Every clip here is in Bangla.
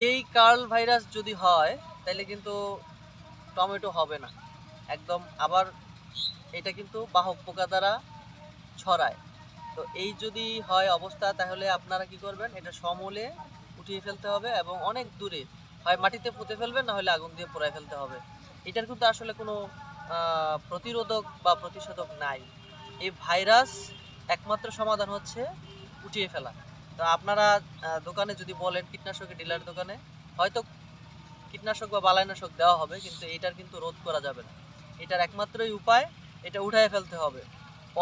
এই কার্ল ভাইরাস যদি হয় তাহলে কিন্তু টমেটো হবে না একদম। আবার এটা কিন্তু বাহক পোকা দ্বারা ছড়ায়। তো এই যদি হয় অবস্থা, তাহলে আপনারা কি করবেন, এটা সমূলে উঠিয়ে ফেলতে হবে এবং অনেক দূরে হয় মাটিতে পুঁতে ফেলবেন, না হলে আগুন দিয়ে পোড়ায় ফেলতে হবে। এটার কিন্তু আসলে কোনো প্রতিরোধক বা প্রতিষেধক নাই। এই ভাইরাস একমাত্র সমাধান হচ্ছে উঠিয়ে ফেলা। তো আপনারা দোকানে যদি বলেন, কীটনাশকের ডিলার দোকানে হয়তো কীটনাশক বা বালাইনাশক দেওয়া হবে, কিন্তু এটার কিন্তু রোধ করা যাবে না। এটার একমাত্রই উপায় এটা উঠায় ফেলতে হবে,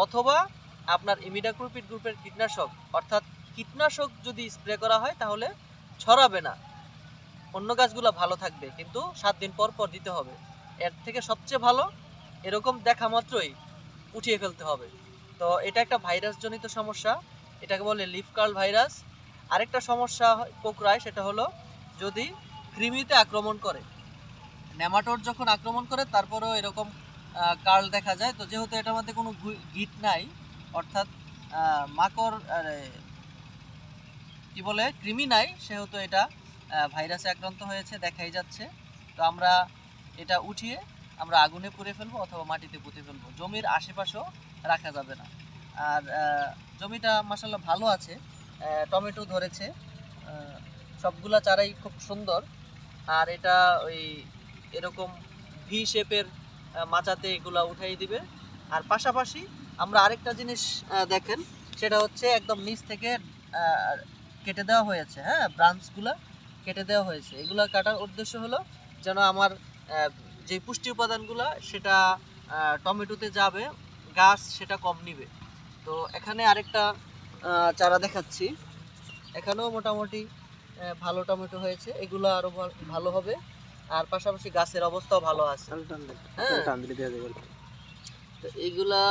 অথবা আপনার ইমিডাক্লোপিড গ্রুপের কীটনাশক, অর্থাৎ কীটনাশক যদি স্প্রে করা হয় তাহলে ছড়াবে না, অন্য গাছগুলো ভালো থাকবে, কিন্তু 7 দিন পর পর দিতে হবে। এর থেকে সবচেয়ে ভালো এরকম দেখা মাত্রই উঠিয়ে ফেলতে হবে। তো এটা একটা ভাইরাস জনিত সমস্যা, এটাকে বলে লিফ কার্ল ভাইরাস। আরেকটা সমস্যা কোঁকড়ায়, সেটা হলো যদি কৃমিতে আক্রমণ করে, নেমাটোড যখন আক্রমণ করে তারপরেও এরকম কার্ল দেখা যায়। তো যেহেতু এটার মধ্যে কোনো গিট নাই, অর্থাৎ মাকড় কি বলে কৃমি নাই, সেহেতু এটা ভাইরাসে আক্রান্ত হয়েছে দেখাই যাচ্ছে। তো আমরা এটা উঠিয়ে আমরা আগুনে পুড়ে ফেলবো অথবা মাটিতে পুঁতে ফেলবো, জমির আশেপাশেও রাখা যাবে না। আর জমিটা মাসাল্লাহ ভালো আছে, টমেটো ধরেছে, সবগুলা চারাই খুব সুন্দর। আর এটা ওই এরকম ভি শেপের মাচাতে এগুলা উঠাই দিবে। আর পাশাপাশি আমরা আরেকটা জিনিস দেখেন, সেটা হচ্ছে একদম নিচ থেকে কেটে দেওয়া হয়েছে, হ্যাঁ, ব্রাঞ্চগুলো কেটে দেওয়া হয়েছে। এগুলো কাটার উদ্দেশ্য হলো যেন আমার যে পুষ্টি উপাদানগুলো সেটা টমেটোতে যাবে, গাছ সেটা কম নিবে। তো এখানে আরেকটা চারা দেখাচ্ছি, এখানেও মোটামুটি ভালো টমেটো হয়েছে, এগুলো আরো ভালো হবে। আর পাশাপাশি গাছের অবস্থাও ভালো আছে, হ্যাঁ। তো এইগুলা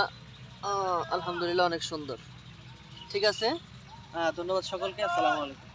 আলহামদুলিল্লাহ অনেক সুন্দর। ঠিক আছে, ধন্যবাদ সকলকে, আসসালামু আলাইকুম।